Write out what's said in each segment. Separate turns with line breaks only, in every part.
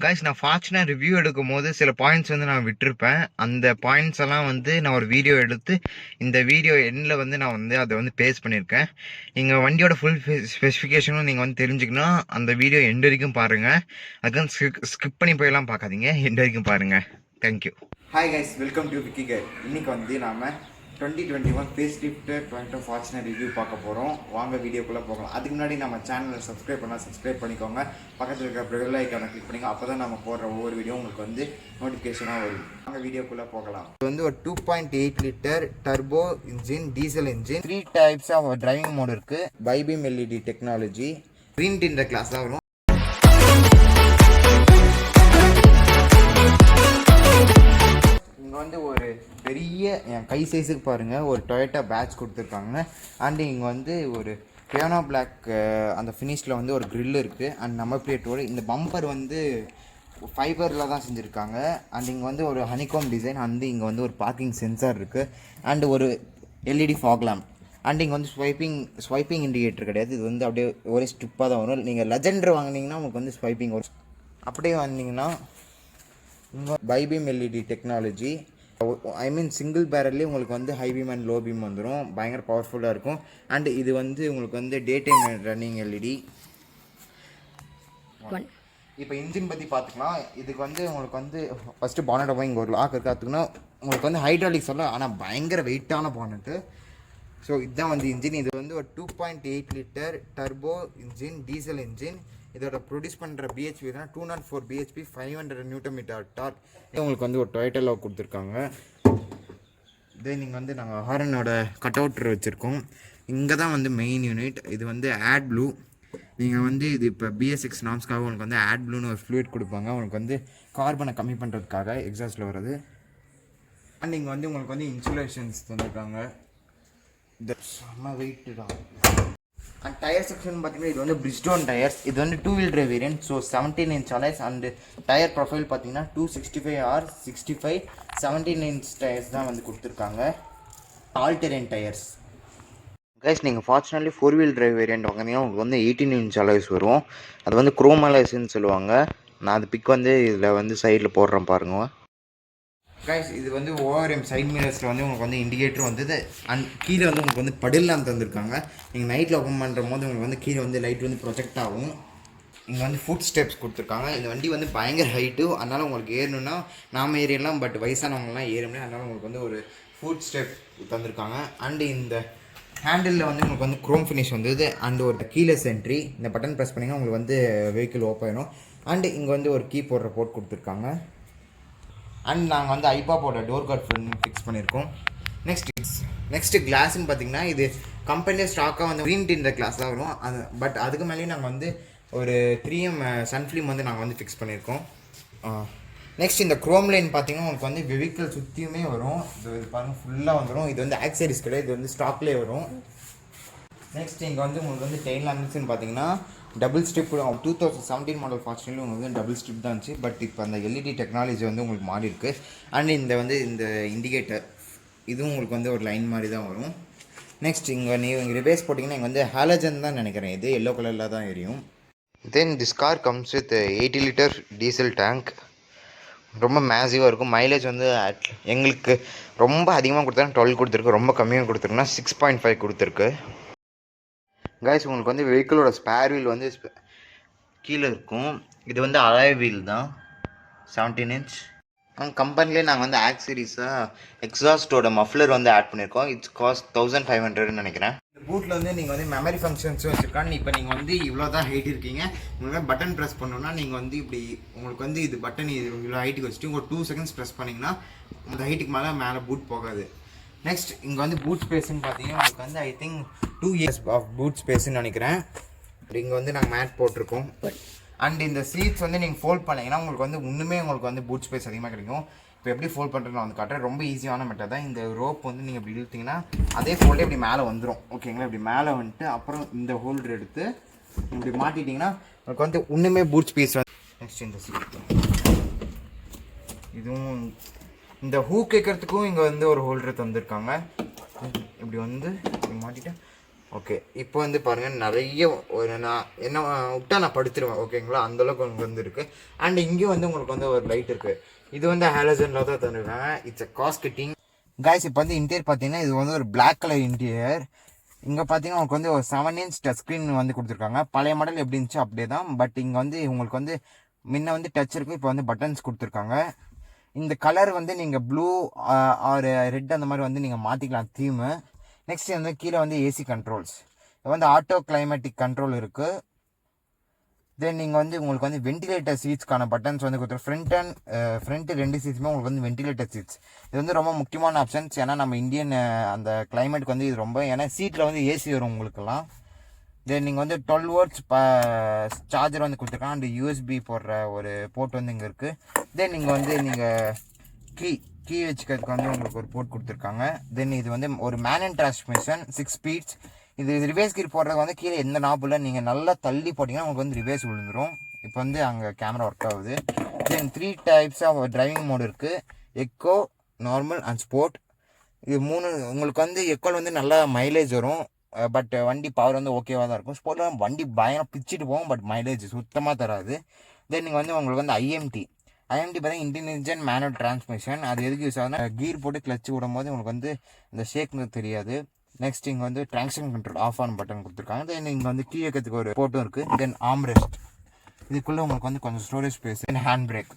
Guys நான் Fortuner review எடுக்கும்போது சில பாயிண்ட்ஸ் வந்து நான் விட்டிருப்பேன். அந்த பாயிண்ட்ஸ் எல்லாம் வந்து நான் ஒரு வீடியோ எடுத்து இந்த வீடியோ எண்ணில் வந்து நான் வந்து அதை வந்து பேஸ்ட் பண்ணியிருக்கேன். நீங்கள் வண்டியோட ஃபுல் ஸ்பெசிஃபிகேஷனும் நீங்கள் வந்து தெரிஞ்சுக்கணும். அந்த வீடியோ எண்ட் வரைக்கும் பாருங்கள். அதுக்கு ஸ்கிப் பண்ணி போயெல்லாம் பார்க்காதீங்க, எண்ட் வரைக்கும் பாருங்கள். Thank you.
Hi guys, welcome to Vicky guide. இன்றைக்கி வந்து நாம் 2021 facelift Toyota Fortuner review பார்க்க போகிறோம். வாங்க வீடியோக்குள்ளே போகலாம். அதுக்கு முன்னாடி நம்ம சேனலை சப்ஸ்கிரைப் பண்ணிக்கோங்க. பக்கத்தில் இருக்கிற பெல் ஐக்கானை கிளிக் பண்ணிங்க. அப்போ தான் நம்ம போடுற ஒவ்வொரு வீடியோ உங்களுக்கு வந்து நோட்டிஃபிகேஷனாக வரும். வாங்க வீடியோக்குள்ளே போகலாம். இது வந்து ஒரு 2.8 litre turbo engine, diesel engine. 3 types of driving mode இருக்குது. Bibeam LED technology, green tinted glass தான் வரும். வந்து ஒரு பெரிய என் கை சைஸுக்கு பாருங்கள் ஒரு டொயோட்டா பேட்ச் கொடுத்துருக்காங்க. அண்ட் இங்கே வந்து ஒரு பியானோ பிளாக் அந்த ஃபினிஷில் வந்து ஒரு க்ரில் இருக்குது. அண்ட் நம்பர் பிளேட்டோடு இந்த பம்பர் வந்து ஃபைபரில் தான் செஞ்சுருக்காங்க. அண்ட் இங்கே வந்து ஒரு ஹனிகாம் டிசைன். அண்ட் இங்கே வந்து ஒரு பார்க்கிங் சென்சார் இருக்குது. அண்டு ஒரு எல்இடி ஃபாக் லேம்ப். அண்ட் இங்கே வந்து ஸ்வைப்பிங் இண்டிகேட்டர் கிடையாது. இது வந்து அப்படியே ஒரே ஸ்டிப்பாக தான் வரும். நீங்கள் லெஜெண்டர் வாங்கினீங்கன்னா உங்களுக்கு வந்து ஸ்வைப்பிங் வரும். அப்படியே வந்தீங்கன்னா இங்கே bibeam LED technology, I mean single பேரல்லே உங்களுக்கு வந்து high beam and low beam வந்துடும். பயங்கர பவர்ஃபுல்லாக இருக்கும். அண்ட் இது வந்து உங்களுக்கு வந்து டே டைம் ரன்னிங் எல்இடி. இப்போ இன்ஜின் பற்றி பார்த்துக்கலாம். இதுக்கு வந்து உங்களுக்கு வந்து ஃபஸ்ட்டு பானட்டை போய் இங்கே ஒரு லாக் இருக்காத்துக்குன்னா உங்களுக்கு வந்து ஹைட்ராலிக் சொல்ல, ஆனால் பயங்கர வெயிட்டான பானட்டு. ஸோ இதுதான் வந்து இன்ஜின். இது வந்து ஒரு 2.8 litre turbo engine, diesel engine. இதோட ப்ரொடியூஸ் பண்ணுற பிஹெச்பி தான் 204 பிஹெச்பி, 500 Nm டார்க். உங்களுக்கு வந்து ஒரு டொயோட்டாவில் கொடுத்துருக்காங்க. இதே நீங்கள் வந்து நாங்கள் ஹாரனோட கட் அவுட்ரு வச்சுருக்கோம். இங்கே தான் வந்து மெயின் யூனிட். இது வந்து ஆட் ப்ளூ. நீங்கள் வந்து இது இப்போ BS6 நாம்ஸ்க்காக உங்களுக்கு வந்து ஆட் ப்ளூன்னு ஒரு ஃப்ளூயிட் கொடுப்பாங்க. உங்களுக்கு வந்து கார்பனை கம்மி பண்ணுறதுக்காக எக்ஸாஸ்ட்டில் வருது. அண்ட் இங்கே வந்து உங்களுக்கு வந்து இன்சுலேஷன்ஸ் தந்துருக்காங்க. இந்த செம்ம வெயிட்டு தான். அண்ட் டயர் செக்ஷன் பார்த்தீங்கன்னா இது வந்து பிரிட்ஜ்டோன் டயர்ஸ். இது வந்து 2-wheel drive variant. So 17 inch alloys. And tyre profile பார்த்தீங்கன்னா 265R 65 17 inch டயர்ஸ் தான் வந்து கொடுத்துருக்காங்க. All terrain tyres. கைஸ் நீங்கள் ஃபார்ச்சுனர்லி 4-wheel drive வேரியன்ட் வாங்கினீங்கன்னா உங்களுக்கு வந்து 18 inch அலைஸ் வரும். அது வந்து குரோம் அலைஸ்ன்னு சொல்லுவாங்க. நான் அது பிக் வந்து இதில் வந்து சைடில் போடுறேன் பாருங்கள். கைஸ் இது வந்து ஓஆர்எம் சைட் மிரர்ஸில் வந்து உங்களுக்கு வந்து இண்டிகேட்டர் வந்தது. அண்ட் கீழே வந்து உங்களுக்கு வந்து படில்லாம் தந்துருக்காங்க. நீங்கள் நைட்டில் ஓப்பன் பண்ணுற போது உங்களுக்கு வந்து கீழே வந்து லைட் வந்து ப்ரொஜெக்ட் ஆகும். இங்கே வந்து ஃபுட் ஸ்டெப்ஸ் கொடுத்துருக்காங்க. இந்த வண்டி வந்து பயங்கர ஹைட்டு, அதனால் உங்களுக்கு ஏறணுன்னா நாம் ஏறியெல்லாம், பட் வயசானவங்கலாம் ஏற முடியாது. அதனால் உங்களுக்கு வந்து ஒரு ஃபுட் ஸ்டெப் தந்திருக்காங்க. அண்டு இந்த ஹேண்டிலில் வந்து உங்களுக்கு வந்து குரோம் ஃபினிஷ் வந்தது. அண்டு ஒரு கீலெஸ் என்ட்ரி. இந்த பட்டன் ப்ரெஸ் பண்ணிங்கன்னா உங்களுக்கு வந்து வெஹிக்கிள் ஓப்பன் ஆகிடும். அண்டு இங்கே வந்து ஒரு கீ போடுற போர்ட் கொடுத்துருக்காங்க. அண்ட் நாங்கள் வந்து ஐபாப்போட டோர் கார்ட் ஃபிக்ஸ் பண்ணியிருக்கோம். நெக்ஸ்ட்டு கிளாஸ்ன்னு பார்த்தீங்கன்னா இது கம்பெனியில் ஸ்டாக்காக வந்து க்ரீன் டின்ற கிளாஸ் தான் வரும். அது பட் அதுக்கு மேலேயும் நாங்கள் வந்து ஒரு 3M சன்ஃபிலிம் வந்து நாங்கள் வந்து ஃபிக்ஸ் பண்ணியிருக்கோம். நெக்ஸ்ட் இந்த குரோம் லைன் பார்த்தீங்கன்னா உங்களுக்கு வந்து வெஹிக்கிள் சுற்றியுமே வரும். இது பாருங்கள் ஃபுல்லாக வந்துடும். இது வந்து ஆக்சரிஸ் கிடையாது, இது வந்து ஸ்டாக்லேயே வரும். நெக்ஸ்ட் இங்கே வந்து உங்களுக்கு வந்து டெயின் லேம்ப்ஸ்ன்னு பார்த்தீங்கன்னா டபுள் ஸ்ட்ரிப். 2017 மாடல் ஃபார்ச்சுனர்ல உங்களுக்கு வந்து டபுள் ஸ்ட்ரிப் தான் இருந்துச்சு. பட் இப்போ அந்த எல்இடி டெக்னாலஜி வந்து உங்களுக்கு மாறி இருக்குது. அண்ட் இந்த இண்டிகேட்டர் இதுவும் உங்களுக்கு வந்து ஒரு லைன் மாதிரி தான் வரும். நெக்ஸ்ட் நீங்கள் ரிவேஸ் போட்டிங்கன்னா இங்கே வந்து ஹாலஜன் தான் நினைக்கிறேன். இது எல்லோ கலரில் தான் எரியும். Then this car comes with 80 litre diesel tank. ரொம்ப மேசிவாக இருக்கும். மைலேஜ் வந்து எங்களுக்கு ரொம்ப அதிகமாக கொடுத்தாங்க 12 கொடுத்துருக்கு. ரொம்ப கம்மியாக கொடுத்துருக்குன்னா 6.5 கொடுத்துருக்கு. கைஸ் உங்களுக்கு வந்து வெஹிக்கிளோட ஸ்பேர் வீல் வந்து கீழே இருக்கும். இது வந்து அலாய் வீல் தான், 17 inch. கம்பெனிலே நாங்கள் வந்து ஆக்சரிஸாக எக்ஸாஸ்டோட மஃப்ளர் வந்து ஆட் பண்ணியிருக்கோம். இட்ஸ் காஸ்ட் 1500ன்னு நினைக்கிறேன். இந்த பூட்டில் வந்து நீங்கள் வந்து மெமரி ஃபங்க்ஷன்ஸும் வச்சுருக்காங்க. இப்போ நீங்கள் வந்து இவ்வளோ தான் ஹைட் இருக்கீங்க. உங்களுக்கு பட்டன் ப்ரெஸ் பண்ணோன்னா நீங்கள் வந்து இப்படி உங்களுக்கு வந்து இது பட்டன் இவ்வளோ ஹைட்டுக்கு வச்சுட்டு ஒரு 2 seconds ப்ரெஸ் பண்ணிங்கன்னா அந்த ஹைட்டுக்கு மேலே பூட் போகாது. நெக்ஸ்ட் இங்கே வந்து பூட் ஸ்பேஸ்ன்னு பார்த்தீங்கன்னா உங்களுக்கு வந்து I think 2 years of boot ஸ்பேஸ்ன்னு நினைக்கிறேன். இங்கே வந்து நாங்கள் மேட் போட்டிருக்கோம். அண்ட் இந்த சீட்ஸ் வந்து நீங்கள் ஃபோல்ட் பண்ணிங்கன்னா உங்களுக்கு வந்து இன்னுமே உங்களுக்கு வந்து பூட் ஸ்பேஸ் அதிகமாக கிடைக்கும். இப்போ எப்படி ஃபோல்ட் பண்ணுறது நான் வந்து காட்டுறேன். ரொம்ப ஈஸியான மெத்தட் தான். இந்த ரோப் வந்து நீங்கள் இப்படி இழுத்தீங்கன்னா அதே ஃபோல்டே இப்படி மேலே வந்துடும். ஓகேங்களா, இப்படி மேலே வந்துட்டு அப்புறம் இந்த ஹோல்டர் எடுத்து இப்படி மாட்டிட்டிங்கன்னா உங்களுக்கு வந்து இன்னுமே பூட் ஸ்பேஸ் வந்து. நெக்ஸ்ட் இந்த சீட் இதுவும் இந்த ஹூக் கேட்கறதுக்கும் இங்கே வந்து ஒரு ஹோல்டர் தந்திருக்காங்க. இப்படி வந்து இப்படி மாட்டிட்டு ஓகே, இப்போ வந்து பாருங்கள் நிறைய ஒரு நான் என்ன விட்டா நான் படுத்துருவேன் ஓகேங்களா, அந்தளவுக்கு உங்களுக்கு வந்து இருக்குது. அண்ட் இங்கேயும் வந்து உங்களுக்கு வந்து ஒரு லைட் இருக்குது. இது வந்து ஹாலஜனில் தான் தந்துருக்காங்க. It's a காஸ்கெட்டிங் guys. இப்போ வந்து இன்டீரியர் பார்த்தீங்கன்னா இது வந்து ஒரு பிளாக் கலர் இன்டீரியர். இங்கே பார்த்தீங்கன்னா உங்களுக்கு வந்து ஒரு 7 inch டச் ஸ்க்ரீன் வந்து கொடுத்துருக்காங்க. பழைய மாடல் எப்படி இருந்துச்சு அப்படியே தான். பட் இங்கே வந்து உங்களுக்கு வந்து முன்ன வந்து டச் இருக்கும், இப்போ வந்து பட்டன்ஸ் கொடுத்துருக்காங்க. இந்த கலர் வந்து நீங்கள் ப்ளூ ஆர் ரெட் அந்த மாதிரி வந்து நீங்கள் மாற்றிக்கலாம் தீமு. நெக்ஸ்ட் வந்து கீழே வந்து ஏசி கண்ட்ரோல்ஸ். இது வந்து ஆட்டோ கிளைமேட்டிக் கண்ட்ரோல் இருக்குது. தென் நீங்கள் வந்து உங்களுக்கு வந்து வென்டிலேட்டர் சீட்ஸ்க்கான பட்டன்ஸ் வந்து கொடுத்துரு. ஃப்ரண்ட்டு 2 சீட்ஸுமே உங்களுக்கு வந்து வென்டிலேட்டர் சீட்ஸ். இது வந்து ரொம்ப முக்கியமான ஆப்ஷன்ஸ். ஏன்னா நம்ம இந்தியன் அந்த கிளைமேட்டுக்கு வந்து இது ரொம்ப, ஏன்னா சீட்டில் வந்து ஏசி வரும் உங்களுக்குலாம். தென் நீங்கள் வந்து 12 volts சார்ஜர் வந்து கொடுத்துருக்காங்க. அண்ட் யூஎஸ்பி போடுற ஒரு போர்ட் வந்து இங்கே இருக்குது. தென் நீங்கள் வந்து கீ வச்சுக்கிறதுக்கு வந்து உங்களுக்கு ஒரு போர்ட் கொடுத்துருக்காங்க. தென் இது வந்து ஒரு மேனுவல் டிரான்ஸ்மிஷன் 6 speeds. இது ரிவேர்ஸ் கீர் போடுறது வந்து கீழே எந்த நாப்பில் நீங்கள் நல்லா தள்ளி போட்டிங்கன்னா உங்களுக்கு வந்து ரிவேர்ஸ் விழுந்துடும். இப்போ வந்து அங்கே கேமரா ஒர்க் ஆகுது. தென் 3 types ஆஃப் டிரைவிங் மோடு இருக்குது. Echo, normal and sport. இது 3 உங்களுக்கு வந்து எக்கோவில் வந்து நல்லா மைலேஜ் வரும். பட் வண்டி பவர் வந்து ஓகேவாக தான் இருக்கும். ஸ்போர்ட்டில் வண்டி பயங்கரம் பிச்சுட்டு போகும், பட் மைலேஜ் சுத்தமாக தராது. தென் நீங்கள் வந்து உங்களுக்கு வந்து ஐஎம்டி பார்த்தீங்கன்னா இன்டெலிஜென்ட் மேனுவல் டிரான்ஸ்மிஷன். அது எதுக்கு யூஸ் ஆகுதுன்னா கீர் போட்டு கிளச்சு விடும் போது உங்களுக்கு வந்து இந்த ஷேக்னு தெரியாது. நெக்ஸ்ட் இங்கே வந்து traction control off on button கொடுத்துருக்காங்க. தென் இங்கே வந்து கீ வைக்கிறதுக்கு ஒரு போர்ட்டும் இருக்குது. தென் ஆம்ரெஸ்ட், இதுக்குள்ளே உங்களுக்கு வந்து கொஞ்சம் ஸ்டோரேஜ் ஸ்பேஸ். தென் ஹேண்ட் பிரேக்.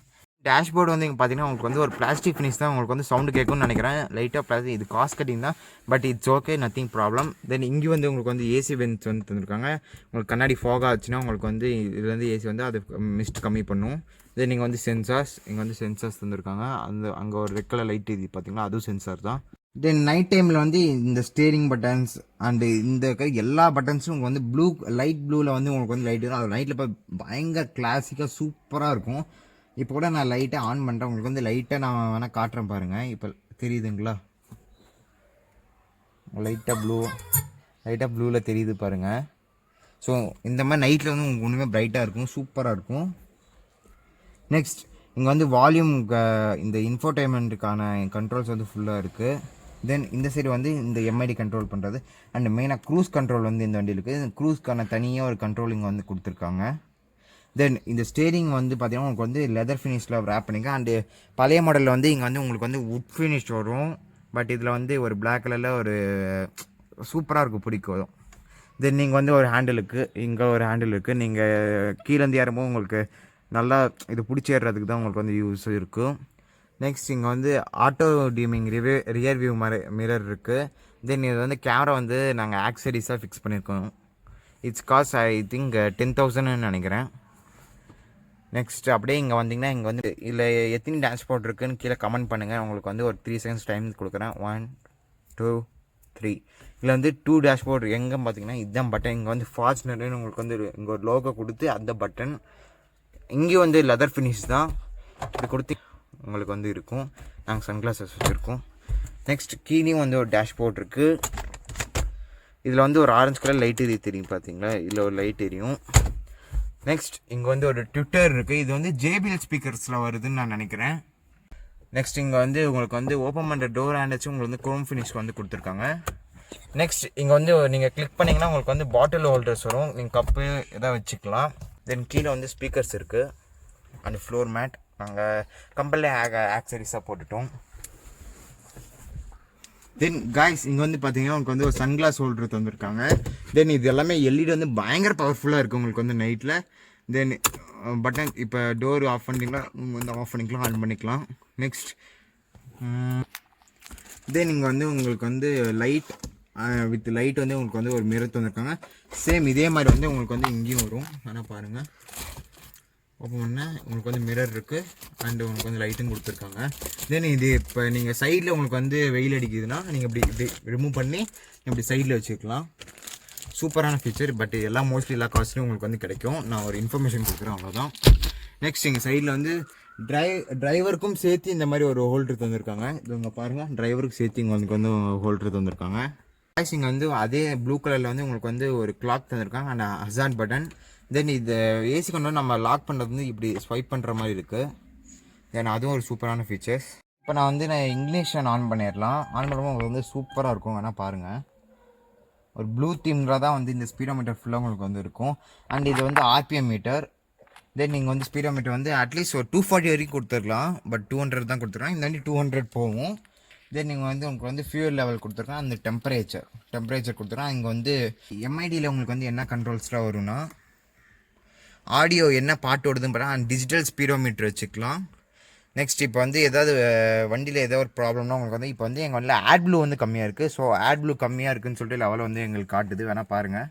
டேஷ்போர்டு வந்து இங்கே பார்த்தீங்கன்னா உங்களுக்கு வந்து ஒரு பிளாஸ்டிக் ஃபினிஷ் தான். உங்களுக்கு வந்து சவுண்டு கேட்கும்னு நினைக்கிறேன். லைட்டாக பிளாஸ்டிக், இது காஸ்ட் கட்டிங் தான், but it's okay, nothing problem. Then இங்கே வந்து உங்களுக்கு வந்து ஏசி வென்ட்ஸ் வந்து தந்துருக்காங்க. உங்களுக்கு கண்ணாடி ஃபாக் ஆச்சுன்னா உங்களுக்கு வந்து இதில் வந்து ஏசி வந்து அது மிஸ்ட் கம்மி பண்ணும். தென் நீங்கள் வந்து சென்சார்ஸ், இங்கே வந்து சென்சார்ஸ் தந்துருக்காங்க. அங்கே ஒரு ரெட் கலர் லைட் இது பார்த்தீங்கன்னா அதுவும் சென்சார் தான். தென் நைட் டைமில் வந்து இந்த ஸ்டேரிங் பட்டன்ஸ் அண்டு இந்த எல்லா பட்டன்ஸும் உங்களுக்கு வந்து ப்ளூ, லைட் ப்ளூவில் வந்து உங்களுக்கு வந்து லைட் வரும். அது லைட்டில் போய் பயங்கர கிளாசிக்காக சூப்பராக இருக்கும். இப்போ கூட நான் லைட்டாக ஆன் பண்ணுறேன். உங்களுக்கு வந்து லைட்டாக நான் வேணால் காட்டுறேன் பாருங்கள். இப்போ தெரியுதுங்களா? லைட்டாக ப்ளூவில் தெரியுது பாருங்கள். ஸோ இந்த மாதிரி நைட்டில் வந்து உங்களுக்கு ஒன்றுமே பிரைட்டாக இருக்கும், சூப்பராக இருக்கும். நெக்ஸ்ட் இங்கே வந்து வால்யூம், இந்த இன்ஃபோடைன்மெண்ட்டுக்கான கண்ட்ரோல்ஸ் வந்து ஃபுல்லாக இருக்குது. தென் இந்த சைடு வந்து இந்த எம்ஐடி கண்ட்ரோல் பண்ணுறது. அண்ட் மெயினாக க்ரூஸ் கண்ட்ரோல் வந்து இந்த வண்டியில் இருக்குது. க்ரூஸ்க்கான தனியாக ஒரு கண்ட்ரோலிங் வந்து கொடுத்துருக்காங்க. தென் இந்த ஸ்டேரிங் வந்து பார்த்தீங்கன்னா உங்களுக்கு வந்து லெதர் ஃபினிஷில் ரேப் பண்ணிக்கலாம். அண்டு பழைய மாடலில் வந்து இங்கே வந்து உங்களுக்கு வந்து வுட் ஃபினிஷ் வரும். பட் இதில் வந்து ஒரு பிளாக் கலரில் ஒரு சூப்பராக இருக்கும், பிடிக்கும். தென் நீங்கள் வந்து ஒரு ஹேண்டிலுக்கு, இங்கே ஒரு ஹேண்டில் இருக்குது. நீங்கள் கீழேருந்து ஏறும்போது உங்களுக்கு நல்லா இது பிடிச்சி ஏறுறதுக்கு தான் உங்களுக்கு வந்து யூஸ் இருக்கும். நெக்ஸ்ட் இங்கே வந்து ஆட்டோ டியூமிங் ரியர் வியூ மிரர் இருக்குது. தென் இது வந்து கேமரா வந்து நாங்கள் ஆக்சரிஸாக ஃபிக்ஸ் பண்ணியிருக்கோம். இட்ஸ் காஸ்ட் ஐ திங்க் 10,000ன்னு நினைக்கிறேன். நெக்ஸ்ட் அப்படியே இங்கே வந்தீங்கன்னா இங்கே வந்து இதில் எத்தனை டேஷ்போர்ட் இருக்குதுன்னு கீழே கமெண்ட் பண்ணுங்கள். உங்களுக்கு வந்து ஒரு 3 seconds டைம் கொடுக்குறேன். 1 2 3. இதில் வந்து 2 டேஷ்போர்ட் எங்கே பார்த்தீங்கன்னா இதுதான் பட்டன். இங்கே வந்து ஃபார்ச்சுனர்னு உங்களுக்கு வந்து இங்கே ஒரு லோகோ கொடுத்து அந்த பட்டன். இங்கேயும் வந்து லெதர் ஃபினிஷ் தான். இப்படி கொடுத்து உங்களுக்கு வந்து இருக்கும். நாங்கள் சன்கிளாஸஸ் வச்சுருக்கோம். நெக்ஸ்ட் கீழேயும் வந்து ஒரு டேஷ்போர்ட் இருக்குது. இதில் வந்து ஒரு ஆரஞ்சு கலர் லைட் தெரியும் பார்த்தீங்களா? இதில் ஒரு லைட் எரியும். நெக்ஸ்ட் இங்கே வந்து ஒரு ட்விட்டர் இருக்குது. இது வந்து JBL ஸ்பீக்கர்ஸில் வருதுன்னு நான் நினைக்கிறேன். நெக்ஸ்ட் இங்கே வந்து உங்களுக்கு வந்து ஓப்பன் பண்ணுற டோர் ஹேண்டச்சும் உங்களுக்கு வந்து குரோம் ஃபினிஷ் வந்து கொடுத்துருக்காங்க. நெக்ஸ்ட் இங்கே வந்து நீங்கள் கிளிக் பண்ணிங்கன்னா உங்களுக்கு வந்து பாட்டில் ஹோல்டர்ஸ் வரும். நீங்கள் கப்பு எதாவது வச்சுக்கலாம். தென் கீழே வந்து ஸ்பீக்கர்ஸ் இருக்குது அண்ட் ஃப்ளோர் மேட் நாங்கள் கம்பெனிலே ஆக்சரிஸாக போட்டுட்டோம். தென் காய்ஸ் இங்கே வந்து பார்த்தீங்கன்னா உங்களுக்கு வந்து ஒரு சன்கிளாஸ் ஹோல்டர் தந்துருக்காங்க. தென் இது எல்லாமே LED வந்து பயங்கர பவர்ஃபுல்லாக இருக்குது உங்களுக்கு வந்து நைட்டில். தென் பட்டன் இப்போ டோர் ஆஃப் பண்ணிக்கலாம், வந்து ஆஃப் பண்ணிக்கலாம், ஆன் பண்ணிக்கலாம். நெக்ஸ்ட் தென் இங்கே வந்து உங்களுக்கு வந்து லைட் வித் லைட் வந்து உங்களுக்கு வந்து ஒரு மிரர் தந்துருக்காங்க. சேம் இதே மாதிரி வந்து உங்களுக்கு வந்து இங்கேயும் வரும். ஆனால் பாருங்கள், ஓப்பன் பண்ணால் உங்களுக்கு வந்து மிரர் இருக்குது அண்டு உங்களுக்கு வந்து லைட்டும் கொடுத்துருக்காங்க. தென் இது இப்போ நீங்கள் சைடில் உங்களுக்கு வந்து வெயில் அடிக்குதுன்னா நீங்கள் இப்படி ரிமூவ் பண்ணி இப்படி சைடில் வச்சுக்கலாம். சூப்பரான ஃபீச்சர். பட் எல்லாம் மோஸ்ட்லி எல்லா காஸ்ட்லையும் உங்களுக்கு வந்து கிடைக்கும். நான் ஒரு இன்ஃபர்மேஷன் கொடுக்குறேன், அவ்வளோதான். நெக்ஸ்ட் எங்கள் சைடில் வந்து டிரைவருக்கும் சேர்த்து இந்த மாதிரி ஒரு ஹோல்டர் தந்துருக்காங்க. இது இங்கே பாருங்கள், டிரைவருக்கு சேர்த்து இங்கே வந்து ஹோல்டர் தந்துருக்காங்க. இங்கே வந்து அதே ப்ளூ கலரில் வந்து உங்களுக்கு வந்து ஒரு கிளாக் தந்துருக்காங்க அண்ட் ஹசார்ட் பட்டன். தென் இது ஏசி கொண்டு நம்ம லாக் பண்ணுறது வந்து இப்படி ஸ்வைப் பண்ணுற மாதிரி இருக்குது. தென் அதுவும் ஒரு சூப்பரான ஃபீச்சர்ஸ். இப்போ நான் இங்கிலீஷன் ஆன் பண்ணிடலாம். ஆன் பண்ணும்போது உங்களுக்கு வந்து சூப்பராக இருக்கும். வேணால் பாருங்கள். ஒரு ப்ளூ தீமில் தான் வந்து இந்த ஸ்பீடோமீட்டர் ஃபுல்லாக உங்களுக்கு வந்து இருக்கும். அண்ட் இது வந்து ஆர்பிஎம் மீட்டர். தென் நீங்கள் வந்து ஸ்பீடோமீட்டர் வந்து அட்லீஸ்ட் ஒரு 240 வரைக்கும் கொடுத்துருக்கலாம், பட் 200 தான் கொடுத்துருக்கலாம். இந்த வண்டி 200 போகும். தென் நீங்கள் வந்து உங்களுக்கு வந்து ஃபியூல் லெவல் கொடுத்துருக்கலாம், அந்த டெம்பரேச்சர் கொடுத்துருக்கலாம். இங்கே வந்து எம்ஐடியில் உங்களுக்கு வந்து என்ன கண்ட்ரோல்ஸ்லாம் வரும்னா ஆடியோ என்ன பாட்டு ஓடுதுன்னு பார்த்தா அண்ட் டிஜிட்டல் ஸ்பீடோமீட்டர் வச்சுக்கலாம். நெக்ஸ்ட் இப்போ வந்து ஏதாவது வண்டியில் ஏதோ ஒரு ப்ராப்ளம்னா உங்களுக்கு வந்து இப்போ வந்து எங்கள் வண்டியில் ஆட் ப்ளூ வந்து கம்மியாக இருக்குது. ஸோ ஆட் ப்ளூ கம்மியாக இருக்குதுன்னு சொல்லிட்டு லெவல் வந்து எங்களுக்கு காட்டுது, வேணால் பாருங்கள்.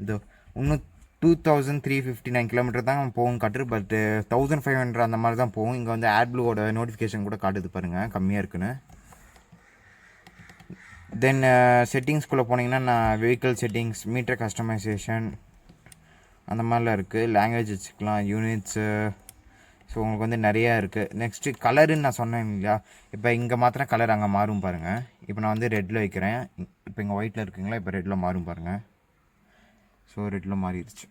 இது இன்னும் 2359 கிலோமீட்டர் தான் போகும் காட்டுது, பட் 1500 அந்த மாதிரி தான் போகும். இங்கே வந்து ஆட் ப்ளூவோட நோட்டிஃபிகேஷன் கூட காட்டுது பாருங்கள் கம்மியாக இருக்குன்னு. தென் செட்டிங்ஸ்குள்ளே போனீங்கன்னா நான் வெஹிக்கிள் செட்டிங்ஸ், மீட்டர் கஸ்டமைசேஷன் அந்த மாதிரிலாம் இருக்குது. லாங்குவேஜ் வச்சுக்கலாம், யூனிட்ஸு, ஸோ உங்களுக்கு வந்து நிறையா இருக்குது. நெக்ஸ்ட்டு கலருன்னு நான் சொன்னேன் இல்லையா, இப்போ இங்கே மாத்திரம் கலர் அங்கே மாறும் பாருங்கள். இப்போ நான் வந்து ரெட்டில் வைக்கிறேன், இப்போ இங்கே ஒயிட்டில் இருக்குங்களா, இப்போ ரெட்டில் மாறும் பாருங்கள். ஸோ ரெட்டில் மாறிடுச்சு.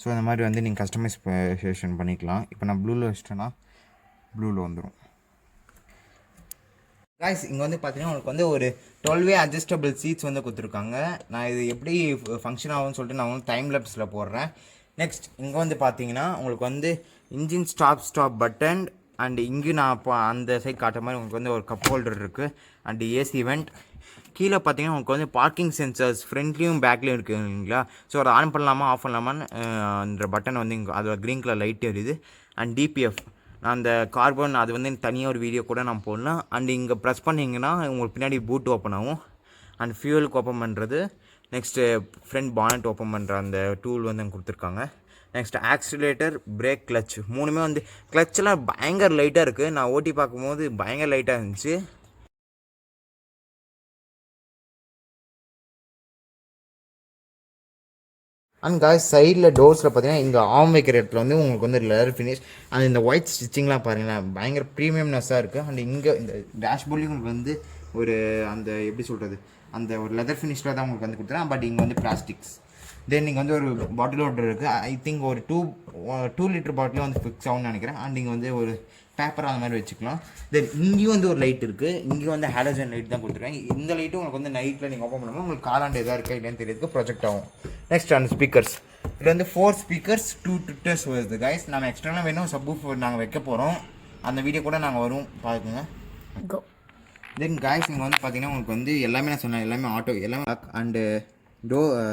ஸோ இந்த மாதிரி வந்து நீங்கள் கஸ்டமைசேஷன் பண்ணிக்கலாம். இப்போ நான் ப்ளூவில் வச்சிட்டேன்னா ப்ளூவில் வந்துடும். காய்ஸ் இங்கே வந்து பார்த்தீங்கன்னா உங்களுக்கு வந்து ஒரு 12 அட்ஜஸ்டபிள் சீட்ஸ் வந்து கொடுத்துருக்காங்க. நான் இது எப்படி ஃபங்க்ஷன் ஆகும்னு சொல்லிட்டு நான் வந்து டைம் லேப்ஸில் போடுறேன். நெக்ஸ்ட் இங்கே வந்து பார்த்தீங்கன்னா உங்களுக்கு வந்து இன்ஜின் ஸ்டாப் பட்டன் அண்ட் இங்கே நான் இப்போ அந்த சைட் காட்டுற மாதிரி உங்களுக்கு வந்து ஒரு கப் ஹோல்டர் இருக்குது அண்ட் ஏசி வெண்ட். கீழே பார்த்தீங்கன்னா உங்களுக்கு வந்து பார்க்கிங் சென்சர்ஸ் ஃப்ரண்ட்லேயும் பேக்லேயும் இருக்குது இல்லைங்களா. ஸோ அதை ஆன் பண்ணலாமா ஆஃப் பண்ணலாமான்னு அந்த பட்டன் வந்து இங்கே அதில் க்ரீன் கலர் லைட் எரியுது. அண்ட் டிபிஎஃப் அந்த கார்பன் அது வந்து தனியாக ஒரு வீடியோ கூட நான் போடலாம். அண்ட் இங்கே ப்ரெஸ் பண்ணிங்கன்னா உங்களுக்கு பின்னாடி பூட் ஓப்பன் ஆகும். அண்ட் ஃபியூலுக்கு ஓப்பன் பண்ணுறது. நெக்ஸ்ட்டு ஃப்ரண்ட் பானட் ஓப்பன் பண்ணுற அந்த டூல் வந்து அங்கே கொடுத்துருக்காங்க. நெக்ஸ்ட் ஆக்சிலேட்டர், பிரேக், கிளச் மூணுமே வந்து கிளச்செல்லாம் பயங்கர லைட்டாக இருக்குது. நான் ஓட்டி பார்க்கும்போது பயங்கர லைட்டாக இருந்துச்சு. அண்ட் காய்ஸ் சைடில் டோர்ஸில் பார்த்தீங்கன்னா இங்கே ஆம் வைக்கிற இடத்துல வந்து உங்களுக்கு வந்து லெதர் ஃபினிஷ் அண்ட் இந்த ஒயிட் ஸ்டிச்சிங்லாம் பாருங்களேன் பயங்கர ப்ரீமியம்னஸாக இருக்குது. அண்ட் இங்கே இந்த டேஷ்போர்ட்லேயும் உங்களுக்கு வந்து ஒரு அந்த எப்படி சொல்கிறது அந்த ஒரு லெதர் ஃபினிஷில் தான் உங்களுக்கு வந்து கொடுத்துறேன். பட் இங்கே வந்து பிளாஸ்டிக்ஸ். தென் இங்கே வந்து ஒரு பாட்டில் ஹோல்டர் இருக்குது. ஐ திங்க் ஒரு 2 லிட்டர் பாட்டிலும் வந்து ஃபிக்ஸ் ஆகும்னு நினைக்கிறேன். அண்ட் இங்கே வந்து ஒரு பேப்பர் அந்த மாதிரி வச்சுக்கலாம். தென் இங்கேயும் வந்து ஒரு லைட் இருக்குது. இங்கேயும் வந்து ஹாலோஜன் லைட் தான் கொடுத்துருக்கேன். இந்த லைட்டும் உங்களுக்கு வந்து நைட்டில் நீங்கள் ஓப்பன் பண்ணும்போது உங்களுக்கு காலாண்டு எதாக இருக்கா இல்லைன்னு தெரியுதுக்கு ப்ரொஜெக்ட் ஆகும். நெக்ஸ்ட் அந்த ஸ்பீக்கர்ஸ் இதில் வந்து 4 ஸ்பீக்கர்ஸ் 2 ட்விட்டர்ஸ் வருது கைஸ். நம்ம எக்ஸ்ட்ரா வேணும் சப்வூஃபர் நாங்கள் வைக்க போகிறோம். அந்த வீடியோ கூட நாங்கள் வரும் பார்க்குங்க. தென் கைஸ் இங்கே வந்து பார்த்தீங்கன்னா உங்களுக்கு வந்து எல்லாமே நான் சொன்னேன் எல்லாமே ஆட்டோ எல்லாமே லாக் அண்டு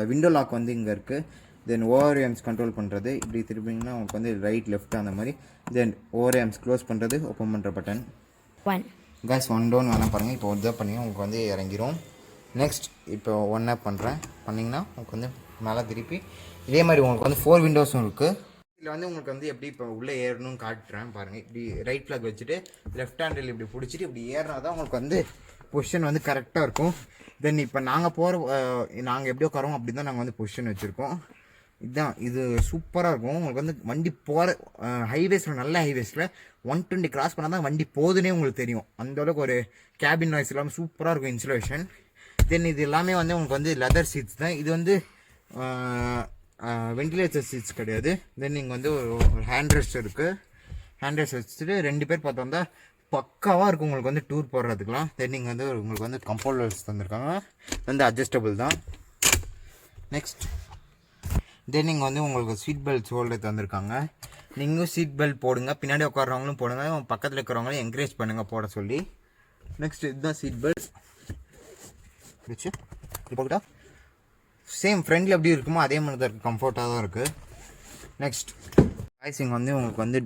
விண்டோ லாக் வந்து இங்கே இருக்குது. தென் ஓஆர்எம்ஸ் கண்ட்ரோல் பண்ணுறது இப்படி திரும்பிங்கன்னா உங்களுக்கு வந்து ரைட் லெஃப்ட் அந்த மாதிரி. தென் ஓஆர்எம்ஸ் க்ளோஸ் பண்ணுறது ஓப்பன் பண்ணுற பட்டன். கைஸ் 1 டவுன் வேணால் பாருங்கள். இப்போ இதாக பண்ணி உங்களுக்கு வந்து இறங்கிரும். நெக்ஸ்ட் இப்போ 1 ஆப் பண்ணுறேன் பண்ணிங்கன்னா உங்களுக்கு வந்து மேலே திருப்பி இதே மாதிரி உங்களுக்கு வந்து 4 விண்டோஸும் இருக்குது. இதில் வந்து உங்களுக்கு வந்து எப்படி இப்போ உள்ளே ஏறணும்னு காட்டுறேன் பாருங்கள். இப்படி ரைட் ஃப்ளாக் வச்சுட்டு லெஃப்ட் ஹேண்டில் இப்படி பிடிச்சிட்டு இப்படி ஏறினா தான் உங்களுக்கு வந்து பொசிஷன் வந்து கரெக்டாக இருக்கும். தென் இப்போ நாங்கள் எப்படி உட்காரோம் அப்படி தான் நாங்கள் வந்து பொசிஷன் வச்சுருக்கோம். இதுதான் இது சூப்பராக இருக்கும். உங்களுக்கு வந்து வண்டி போகிற ஹைவேஸில் நல்ல ஹைவேஸில் 120 கிராஸ் பண்ணால் தான் வண்டி போகுதுன்னே உங்களுக்கு தெரியும். அந்தளவுக்கு ஒரு கேபின் நாய்ஸ் இல்லாமல் சூப்பராக இருக்கும் இன்சுலேஷன். தென் இது எல்லாமே வந்து உங்களுக்கு வந்து லெதர் சீட்ஸ் தான். இது வந்து வென்டிலேட்டர் சீட்ஸ் கிடையாது. தென் இங்கே வந்து ஒரு ஹேண்ட் ரெஸ்ட் இருக்குது. ஹேண்ட் ரெஸ்ட் வச்சுட்டு 2 பேர் பார்த்து வந்தால் பக்காவாக இருக்கும் உங்களுக்கு வந்து டூர் போடுறதுக்கெலாம். தென் இங்கே வந்து உங்களுக்கு வந்து கம்போலர்ஸ் தந்திருக்காங்க வந்து அட்ஜஸ்டபிள் தான். நெக்ஸ்ட் தென் இங்கே வந்து உங்களுக்கு சீட் பெல்ட் ஹோல்டர் தந்திருக்காங்க. நீங்களும் சீட் பெல்ட் போடுங்க, பின்னாடி உட்காரவங்களும் போடுங்க, பக்கத்தில் இருக்கிறவங்களும் என்கரேஜ் பண்ணுங்கள் போட சொல்லி. நெக்ஸ்ட் இதுதான் சீட் பெல்ட் வச்சு போட்டுட்டா சேம் ஃப்ரெண்டில் எப்படி இருக்குமோ அதே மாதிரி தான் இருக்குது, கம்ஃபர்ட்டாக தான் இருக்குது. நெக்ஸ்ட் இங்கே வந்து உங்களுக்கு வந்து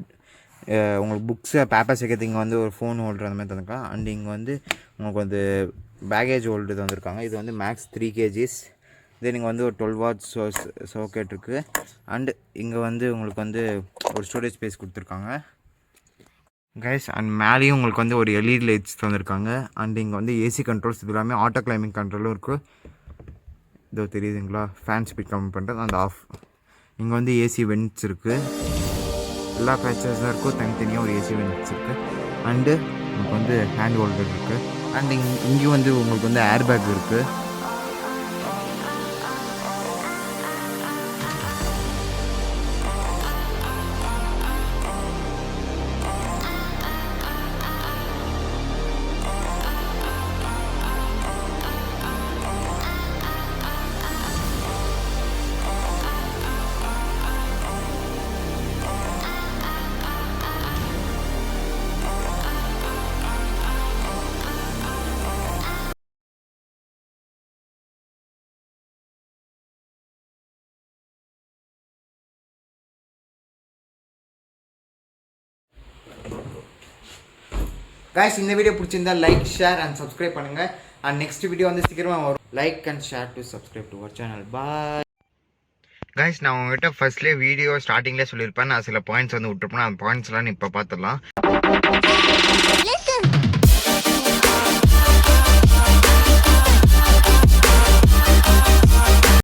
உங்களுக்கு புக்ஸு பேப்பர்ஸ் வைக்கிறது இங்கே வந்து ஒரு ஃபோன் ஹோல்டர் அந்த மாதிரி தந்திருக்காங்க. அண்ட் இங்கே வந்து உங்களுக்கு வந்து பேகேஜ் ஹோல்டர் தந்திருக்காங்க. இது வந்து மேக்ஸ் 3 kgs. தென் இங்கே வந்து ஒரு 12 வாட்ஸ் சாக்கெட் இருக்குது. அண்டு இங்கே வந்து உங்களுக்கு வந்து ஒரு ஸ்டோரேஜ் ஸ்பேஸ் கொடுத்துருக்காங்க கைஸ். அண்ட் மேலேயும் உங்களுக்கு வந்து ஒரு எல்இடி லைட்ஸ் தந்திருக்காங்க. அண்ட் இங்கே வந்து ஏசி கண்ட்ரோல்ஸ் இது எல்லாமே ஆட்டோ கிளைம்பிங் கண்ட்ரோலும் இருக்குது. இதோ தெரியுதுங்களா, ஃபேன் ஸ்பீட் கம்மி பண்ணுறது அந்த ஆஃப். இங்கே வந்து ஏசி வென்ட்ஸ் இருக்குது. எல்லா பேச்சஸும் இருக்கும், தனித்தனியாக ஒரு ஏசி வென்ட்ஸ் இருக்குது. அண்டு உங்களுக்கு வந்து ஹேண்ட் ஹோல்டர் இருக்குது. அண்ட் இங்கேயும் வந்து உங்களுக்கு வந்து ஏர் பேக் இருக்குது. guys இந்த வீடியோ பிடிச்சிருந்தா லைக் ஷேர் அண்ட் சப்ஸ்கிரைப் பண்ணுங்க அண்ட் நெக்ஸ்ட் வீடியோ வந்து சீக்கிரமா வரும் like and share to subscribe to our channel bye
guys நான் உங்ககிட்ட ஃபர்ஸ்ட்லேயே வீடியோ ஸ்டார்டிங்லேயே சொல்லியிருப்பேன் நான் சில பாயிண்ட்ஸ் வந்து விட்டுருப்பேன் அந்த பாயிண்ட்ஸ்லாம் இப்போ பார்த்துடலாம்